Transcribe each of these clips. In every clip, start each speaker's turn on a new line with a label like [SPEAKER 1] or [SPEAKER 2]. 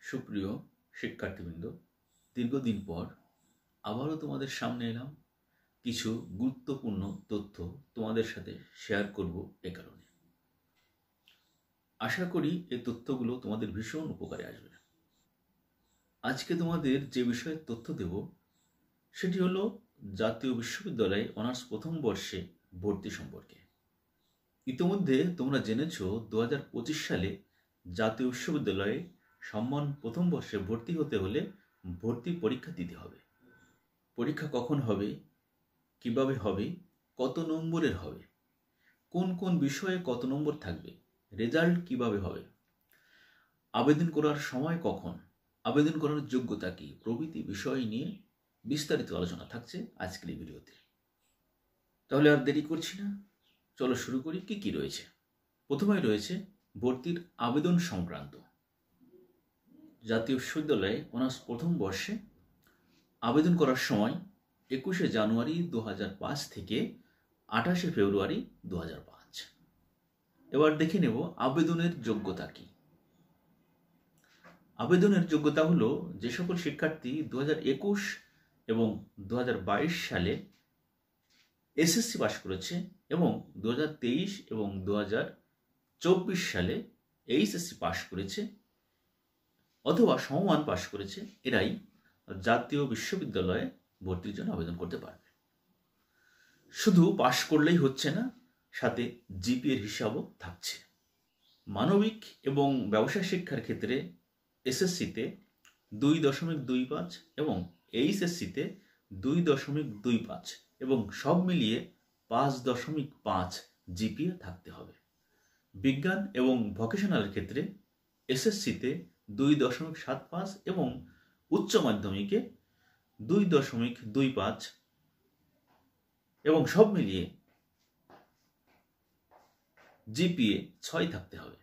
[SPEAKER 1] সুপ্রিয় শিক্ষার্থীবৃন্দ, দীর্ঘদিন পর আবারও তোমাদের সামনে এলাম। কিছু গুরুত্বপূর্ণ তথ্য তোমাদের সাথে শেয়ার করব। এ কারণে আশা করি এই তথ্যগুলো তোমাদের ভীষণ উপকারে আসবে। আজকে তোমাদের যে বিষয়ে তথ্য দেব সেটি হলো জাতীয় বিশ্ববিদ্যালয়ে অনার্স প্রথম বর্ষে ভর্তি সম্পর্কে। ইতিমধ্যে তোমরা জেনেছ 2025 সালে জাতীয় বিশ্ববিদ্যালয়ে সম্মান প্রথম বর্ষে ভর্তি হতে হলে ভর্তি পরীক্ষা দিতে হবে। পরীক্ষা কখন হবে, কিভাবে হবে, কত নম্বরের হবে, কোন কোন বিষয়ে কত নম্বর থাকবে, রেজাল্ট কিভাবে হবে, আবেদন করার সময় কখন, আবেদন করার যোগ্যতা কি প্রভৃতি বিষয় নিয়ে বিস্তারিত আলোচনা থাকছে আজকের এই ভিডিওতে। তাহলে আর দেরি করছি না, চলো শুরু করি। কি কি রয়েছে? প্রথমে রয়েছে ভর্তির আবেদন সংক্রান্ত। জাতীয় বিশ্ববিদ্যালয়ে অনার্স প্রথম বর্ষে আবেদন করার সময় 21শে জানুয়ারি 2005 থেকে 28শে ফেব্রুয়ারি 2005। এবার দেখে নেব আবেদনের যোগ্যতা কি। আবেদনের যোগ্যতা হলো যে সকল শিক্ষার্থী 2021 এবং 2022 সালে এসএসসি পাশ করেছে এবং 2023 এবং 2024 সালে এইচএসসি পাশ করেছে অথবা সমমান পাশ করেছে, এরাই জাতীয় বিশ্ববিদ্যালয়ে ভর্তির জন্য আবেদন করতে পারবে। শুধু পাশ করলেই হচ্ছে না, সাথে জিপিএর হিসাবও থাকছে। মানবিক এবং ব্যবসা শিক্ষার ক্ষেত্রে এসএসসিতে 2.25 এবং এইচএসসিতে 2.25 এবং সব মিলিয়ে 5.5 জিপিএ থাকতে হবে। বিজ্ঞান এবং ভোকেশনালের ক্ষেত্রে এসএসসিতে 2.75 এবং উচ্চ মাধ্যমিকে 2.25 এবং সব মিলিয়ে জিপিএ 6 থাকতে হবে।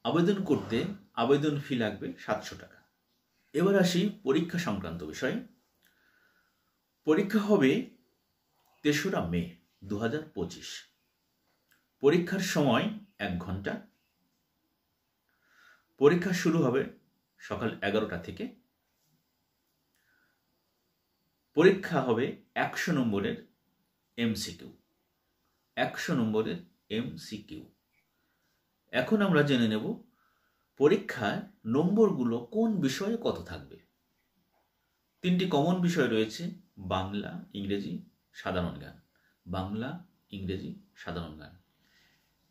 [SPEAKER 1] আবেদন করতে আবেদন ফি লাগবে 700 টাকা। এবার আসি পরীক্ষা সংক্রান্ত বিষয়ে। পরীক্ষা হবে 3রা মে 2025। পরীক্ষার সময় 1 ঘন্টা। পরীক্ষা শুরু হবে সকাল 11টা থেকে। পরীক্ষা হবে 100 নম্বরের এমসিকিউ। 100 নম্বরের এমসিকিউ। এখন আমরা জেনে নেব পরীক্ষার নম্বরগুলো কোন বিষয়ে কত থাকবে। 3টি কমন বিষয় রয়েছে: বাংলা, ইংরেজি, সাধারণ জ্ঞান। বাংলা, ইংরেজি, সাধারণ জ্ঞান।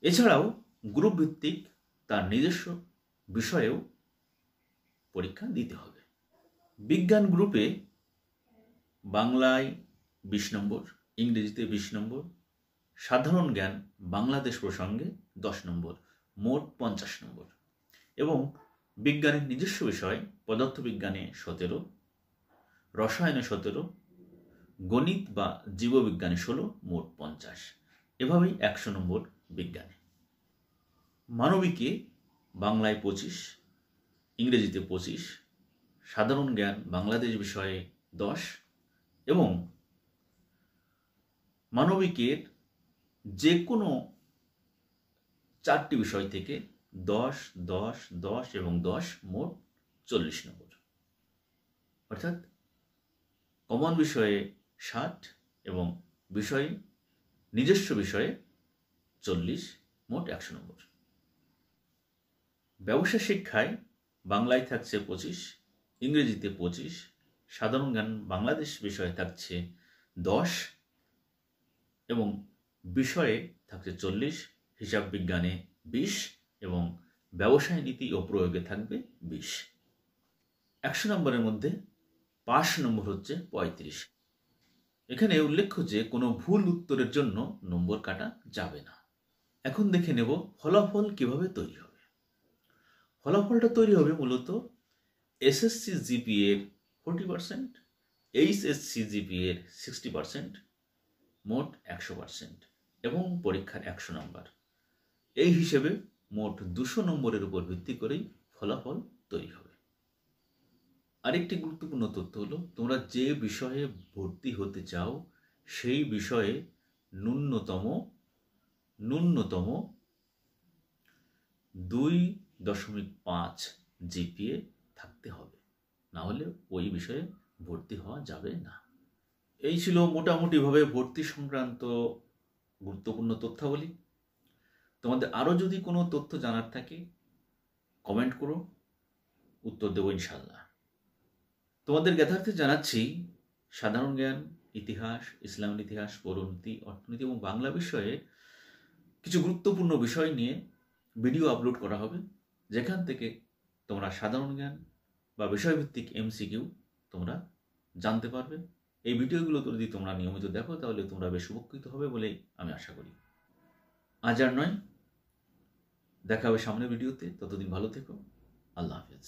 [SPEAKER 1] এছাড়াও গ্রুপ ভিত্তিক তার নিজস্ব বিষয়েও পরীক্ষা দিতে হবে। বিজ্ঞান গ্রুপে বাংলায় 20 নম্বর, ইংরেজিতে 20 নম্বর, সাধারণ জ্ঞান বাংলাদেশ প্রসঙ্গে 10 নম্বর, মোট 50 নম্বর। এবং বিজ্ঞানের নিজস্ব বিষয় পদার্থবিজ্ঞানে 17, রসায়নে 17, গণিত বা জীববিজ্ঞানে 16, মোট 50। এভাবেই 100 নম্বর বিজ্ঞানে। মানবিকে বাংলায় 25, ইংরেজিতে 25, সাধারণ জ্ঞান বাংলাদেশ বিষয়ে 10 এবং মানবিকের যে কোনো 4টি বিষয় থেকে 10, 10, 10 এবং 10, মোট 40 নম্বর। অর্থাৎ কমন বিষয়ে 60 এবং বিষয়ে নিজস্ব বিষয়ে 40, মোট 100 নম্বর। ব্যবসা শিক্ষায় বাংলায় থাকছে 25, ইংরেজিতে 25, সাধারণ জ্ঞান বাংলাদেশ বিষয়ে থাকছে 10 এবং বিষয়ে থাকছে 40, হিসাব বিজ্ঞানে 20 এবং ব্যবসায় নীতি ও প্রয়োগে থাকবে 20। 100 নম্বরের মধ্যে পাস নম্বর হচ্ছে 35। এখানে উল্লেখ্য যে কোনো ভুল উত্তরের জন্য নম্বর কাটা যাবে না। এখন দেখে নেব ফলাফল কিভাবে তৈরি হবে। ফলাফলটা তৈরি হবে মূলত এসএসসি জিপিএ এর 40%, এইচএসসি জিপিএ এর 60%, মোট 100% এবং পরীক্ষার 100 নম্বর। এই হিসেবে মোট 200 নম্বরের উপর ভিত্তি করেই ফলাফল তৈরি হবে। আরেকটি গুরুত্বপূর্ণ তথ্য হলো, তোমরা যে বিষয়ে ভর্তি হতে চাও সেই বিষয়ে ন্যূনতম 2.5 জিপিএ থাকতে হবে, না হলে ওই বিষয়ে ভর্তি হওয়া যাবে না। এই ছিল মোটামুটিভাবে ভর্তি সংক্রান্ত গুরুত্বপূর্ণ তথ্যাবলী। তোমাদের আরও যদি কোনো তথ্য জানার থাকে কমেন্ট করো, উত্তর দেবো ইনশাল্লাহ। তোমাদের জ্ঞাতার্থে জানাচ্ছি, সাধারণ জ্ঞান, ইতিহাস, ইসলামের ইতিহাস, পৌরনীতি, অর্থনীতি এবং বাংলা বিষয়ে কিছু গুরুত্বপূর্ণ বিষয় নিয়ে ভিডিও আপলোড করা হবে, যেখান থেকে তোমরা সাধারণ জ্ঞান বা বিষয়ভিত্তিক MCQ তোমরা জানতে পারবে। এই ভিডিওগুলো যদি তোমরা নিয়মিত দেখো তাহলে তোমরা বেশ উপকৃত হবে বলেই আমি আশা করি। আজ আর নয়, দেখা হবে সামনের ভিডিওতে। ততদিন ভালো থেকো। আল্লাহ হাফেজ।